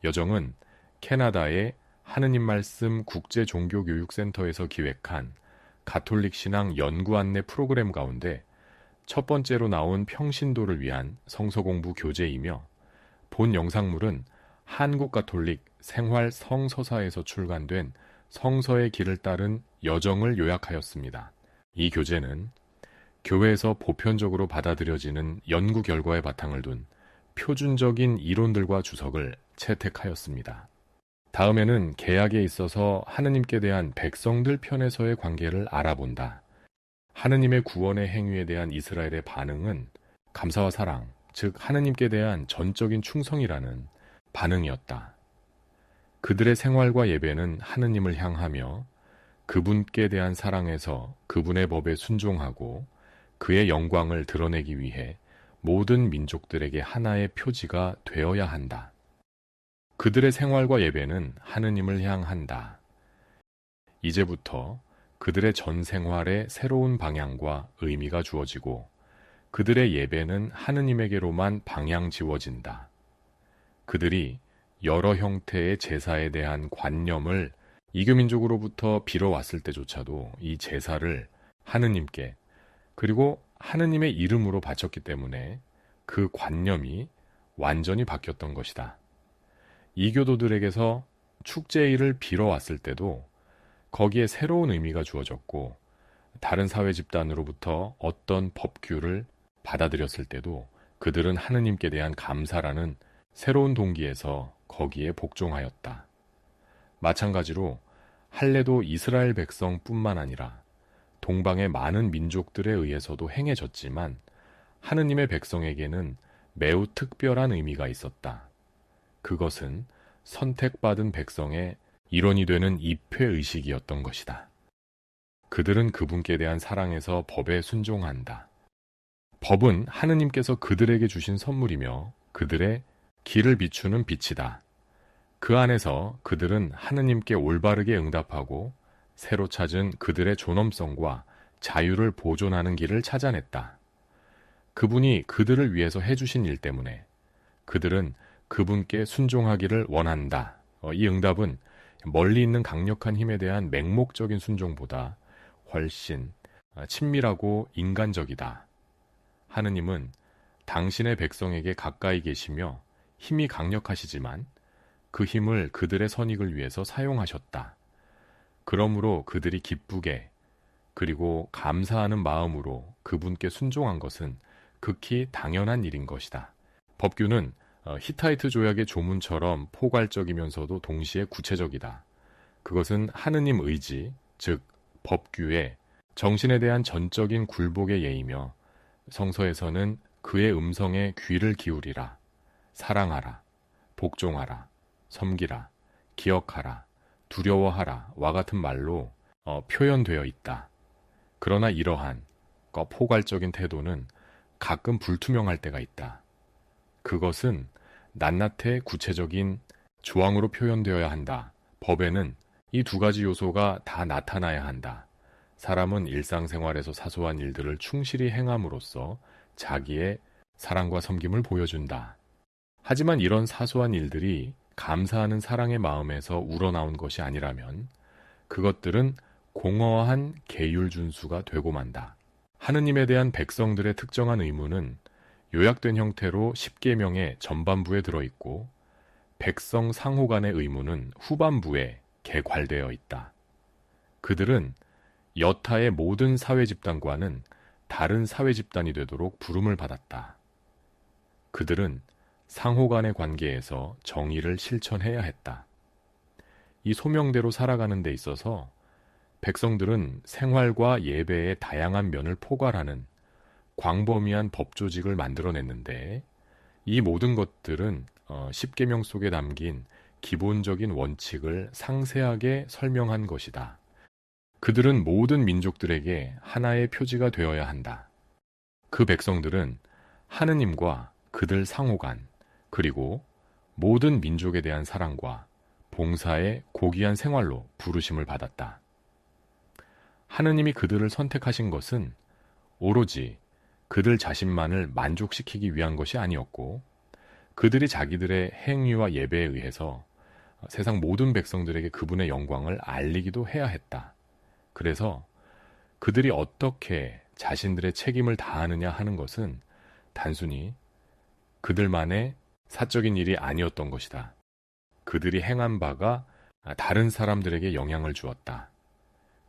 여정은 캐나다의 하느님 말씀 국제종교교육센터에서 기획한 가톨릭 신앙 연구 안내 프로그램 가운데 첫 번째로 나온 평신도를 위한 성서공부 교재이며, 본 영상물은 한국 가톨릭 생활 성서사에서 출간된 성서의 길을 따른 여정을 요약하였습니다. 이 교재는 교회에서 보편적으로 받아들여지는 연구 결과에 바탕을 둔 표준적인 이론들과 주석을 채택하였습니다. 다음에는 개혁에 있어서 하느님께 대한 백성들 편에서의 관계를 알아본다. 하느님의 구원의 행위에 대한 이스라엘의 반응은 감사와 사랑, 즉 하느님께 대한 전적인 충성이라는 반응이었다. 그들의 생활과 예배는 하느님을 향하며 그분께 대한 사랑에서 그분의 법에 순종하고 그의 영광을 드러내기 위해 모든 민족들에게 하나의 표지가 되어야 한다. 그들의 생활과 예배는 하느님을 향한다. 이제부터 그들의 전 생활에 새로운 방향과 의미가 주어지고 그들의 예배는 하느님에게로만 방향 지워진다. 그들이 여러 형태의 제사에 대한 관념을 이교민족으로부터 빌어왔을 때조차도 이 제사를 하느님께, 그리고 하느님의 이름으로 바쳤기 때문에 그 관념이 완전히 바뀌었던 것이다. 이교도들에게서 축제일을 빌어왔을 때도 거기에 새로운 의미가 주어졌고, 다른 사회 집단으로부터 어떤 법규를 받아들였을 때도 그들은 하느님께 대한 감사라는 새로운 동기에서 거기에 복종하였다. 마찬가지로 할례도 이스라엘 백성뿐만 아니라 동방의 많은 민족들에 의해서도 행해졌지만 하느님의 백성에게는 매우 특별한 의미가 있었다. 그것은 선택받은 백성의 일원이 되는 입회의식이었던 것이다. 그들은 그분께 대한 사랑에서 법에 순종한다. 법은 하느님께서 그들에게 주신 선물이며 그들의 길을 비추는 빛이다. 그 안에서 그들은 하느님께 올바르게 응답하고 새로 찾은 그들의 존엄성과 자유를 보존하는 길을 찾아냈다. 그분이 그들을 위해서 해주신 일 때문에 그들은 그분께 순종하기를 원한다. 이 응답은 멀리 있는 강력한 힘에 대한 맹목적인 순종보다 훨씬 친밀하고 인간적이다. 하느님은 당신의 백성에게 가까이 계시며 힘이 강력하시지만 그 힘을 그들의 선익을 위해서 사용하셨다. 그러므로 그들이 기쁘게 그리고 감사하는 마음으로 그분께 순종한 것은 극히 당연한 일인 것이다. 법규는 히타이트 조약의 조문처럼 포괄적이면서도 동시에 구체적이다. 그것은 하느님 의지, 즉 법규의 정신에 대한 전적인 굴복의 예이며, 성서에서는 그의 음성에 귀를 기울이라, 사랑하라, 복종하라, 섬기라, 기억하라, 두려워하라 와 같은 말로 표현되어 있다. 그러나 이러한 포괄적인 태도는 가끔 불투명할 때가 있다. 그것은 낱낱해 구체적인 조항으로 표현되어야 한다. 법에는 이 두 가지 요소가 다 나타나야 한다. 사람은 일상생활에서 사소한 일들을 충실히 행함으로써 자기의 사랑과 섬김을 보여준다. 하지만 이런 사소한 일들이 감사하는 사랑의 마음에서 우러나온 것이 아니라면 그것들은 공허한 계율 준수가 되고 만다. 하느님에 대한 백성들의 특정한 의무는 요약된 형태로 십계명의 전반부에 들어있고, 백성 상호 간의 의무는 후반부에 개괄되어 있다. 그들은 여타의 모든 사회 집단과는 다른 사회 집단이 되도록 부름을 받았다. 그들은 상호 간의 관계에서 정의를 실천해야 했다. 이 소명대로 살아가는 데 있어서 백성들은 생활과 예배의 다양한 면을 포괄하는 광범위한 법조직을 만들어냈는데, 이 모든 것들은 십계명 속에 담긴 기본적인 원칙을 상세하게 설명한 것이다. 그들은 모든 민족들에게 하나의 표지가 되어야 한다. 그 백성들은 하느님과 그들 상호간, 그리고 모든 민족에 대한 사랑과 봉사의 고귀한 생활로 부르심을 받았다. 하느님이 그들을 선택하신 것은 오로지 그들 자신만을 만족시키기 위한 것이 아니었고, 그들이 자기들의 행위와 예배에 의해서 세상 모든 백성들에게 그분의 영광을 알리기도 해야 했다. 그래서 그들이 어떻게 자신들의 책임을 다하느냐 하는 것은 단순히 그들만의 사적인 일이 아니었던 것이다. 그들이 행한 바가 다른 사람들에게 영향을 주었다.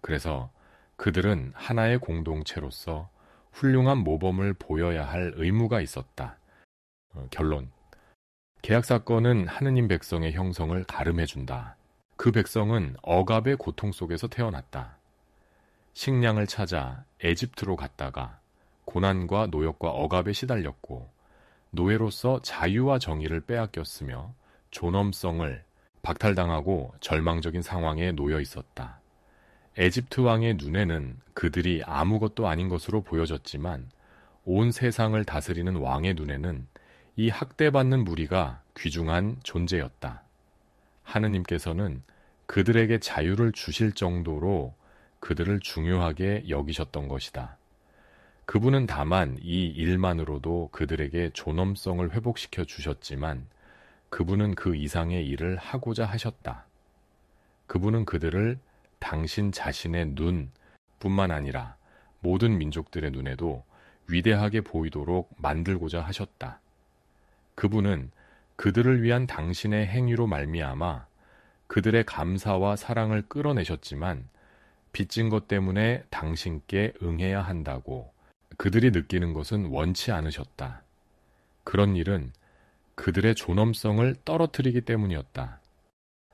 그래서 그들은 하나의 공동체로서 훌륭한 모범을 보여야 할 의무가 있었다. 결론. 계약 사건은 하느님 백성의 형성을 가름해준다. 그 백성은 억압의 고통 속에서 태어났다. 식량을 찾아 에집트로 갔다가 고난과 노역과 억압에 시달렸고 노예로서 자유와 정의를 빼앗겼으며 존엄성을 박탈당하고 절망적인 상황에 놓여 있었다. 에집트 왕의 눈에는 그들이 아무것도 아닌 것으로 보여졌지만 온 세상을 다스리는 왕의 눈에는 이 학대받는 무리가 귀중한 존재였다. 하느님께서는 그들에게 자유를 주실 정도로 그들을 중요하게 여기셨던 것이다. 그분은 다만 이 일만으로도 그들에게 존엄성을 회복시켜 주셨지만 그분은 그 이상의 일을 하고자 하셨다. 그분은 그들을 당신 자신의 눈뿐만 아니라 모든 민족들의 눈에도 위대하게 보이도록 만들고자 하셨다. 그분은 그들을 위한 당신의 행위로 말미암아 그들의 감사와 사랑을 끌어내셨지만 빚진 것 때문에 당신께 응해야 한다고 그들이 느끼는 것은 원치 않으셨다. 그런 일은 그들의 존엄성을 떨어뜨리기 때문이었다.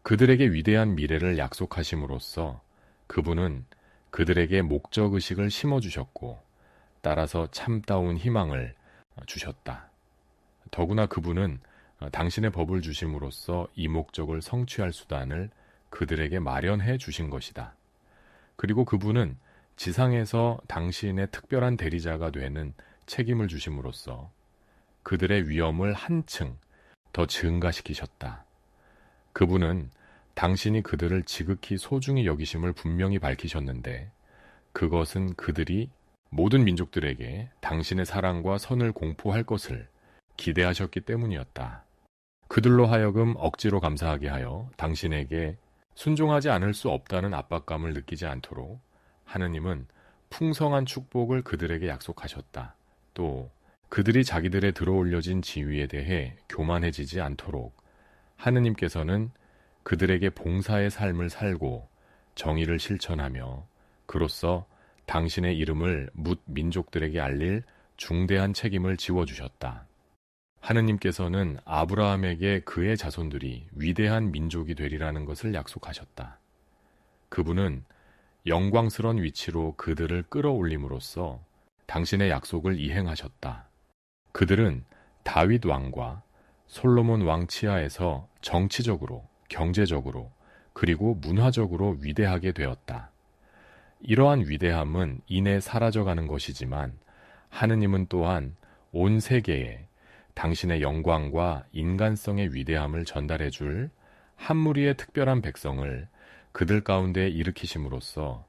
그들에게 위대한 미래를 약속하심으로써 그분은 그들에게 목적의식을 심어주셨고 따라서 참다운 희망을 주셨다. 더구나 그분은 당신의 법을 주심으로써 이 목적을 성취할 수단을 그들에게 마련해 주신 것이다. 그리고 그분은 지상에서 당신의 특별한 대리자가 되는 책임을 주심으로써 그들의 위엄을 한층 더 증가시키셨다. 그분은 당신이 그들을 지극히 소중히 여기심을 분명히 밝히셨는데 그것은 그들이 모든 민족들에게 당신의 사랑과 선을 공포할 것을 기대하셨기 때문이었다. 그들로 하여금 억지로 감사하게 하여 당신에게 순종하지 않을 수 없다는 압박감을 느끼지 않도록 하느님은 풍성한 축복을 그들에게 약속하셨다. 또 그들이 자기들의 들어올려진 지위에 대해 교만해지지 않도록 하느님께서는 그들에게 봉사의 삶을 살고 정의를 실천하며 그로써 당신의 이름을 뭇 민족들에게 알릴 중대한 책임을 지워주셨다. 하느님께서는 아브라함에게 그의 자손들이 위대한 민족이 되리라는 것을 약속하셨다. 그분은 영광스러운 위치로 그들을 끌어올림으로써 당신의 약속을 이행하셨다. 그들은 다윗 왕과 솔로몬 왕 치하에서 정치적으로, 경제적으로, 그리고 문화적으로 위대하게 되었다. 이러한 위대함은 이내 사라져가는 것이지만 하느님은 또한 온 세계에 당신의 영광과 인간성의 위대함을 전달해 줄 한 무리의 특별한 백성을 그들 가운데 일으키심으로써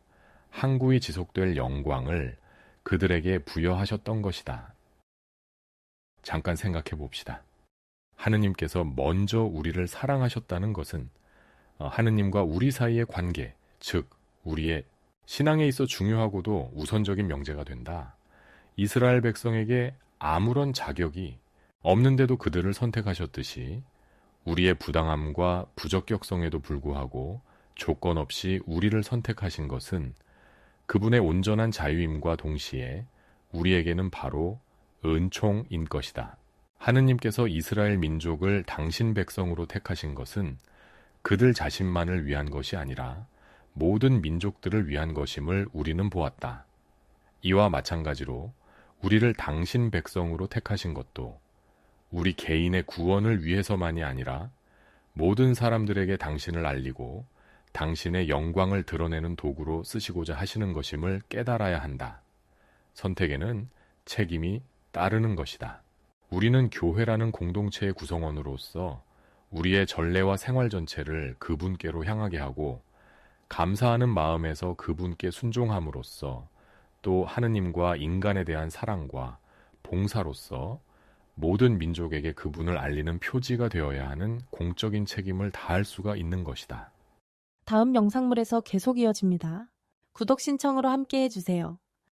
항구히 지속될 영광을 그들에게 부여하셨던 것이다. 잠깐 생각해 봅시다. 하느님께서 먼저 우리를 사랑하셨다는 것은 하느님과 우리 사이의 관계, 즉 우리의 신앙에 있어 중요하고도 우선적인 명제가 된다. 이스라엘 백성에게 아무런 자격이 없는데도 그들을 선택하셨듯이 우리의 부당함과 부적격성에도 불구하고 조건 없이 우리를 선택하신 것은 그분의 온전한 자유임과 동시에 우리에게는 바로 은총인 것이다. 하느님께서 이스라엘 민족을 당신 백성으로 택하신 것은 그들 자신만을 위한 것이 아니라 모든 민족들을 위한 것임을 우리는 보았다. 이와 마찬가지로 우리를 당신 백성으로 택하신 것도 우리 개인의 구원을 위해서만이 아니라 모든 사람들에게 당신을 알리고 당신의 영광을 드러내는 도구로 쓰시고자 하시는 것임을 깨달아야 한다. 선택에는 책임이 따르는 것이다. 우리는 교회라는 공동체의 구성원으로서 우리의 전례와 생활 전체를 그분께로 향하게 하고 감사하는 마음에서 그분께 순종함으로써 또 하느님과 인간에 대한 사랑과 봉사로서 모든 민족에게 그분을 알리는 표지가 되어야 하는 공적인 책임을 다할 수가 있는 것이다. 다음 영상물에서 계속 이어집니다. 구독 신청으로 함께 해주세요.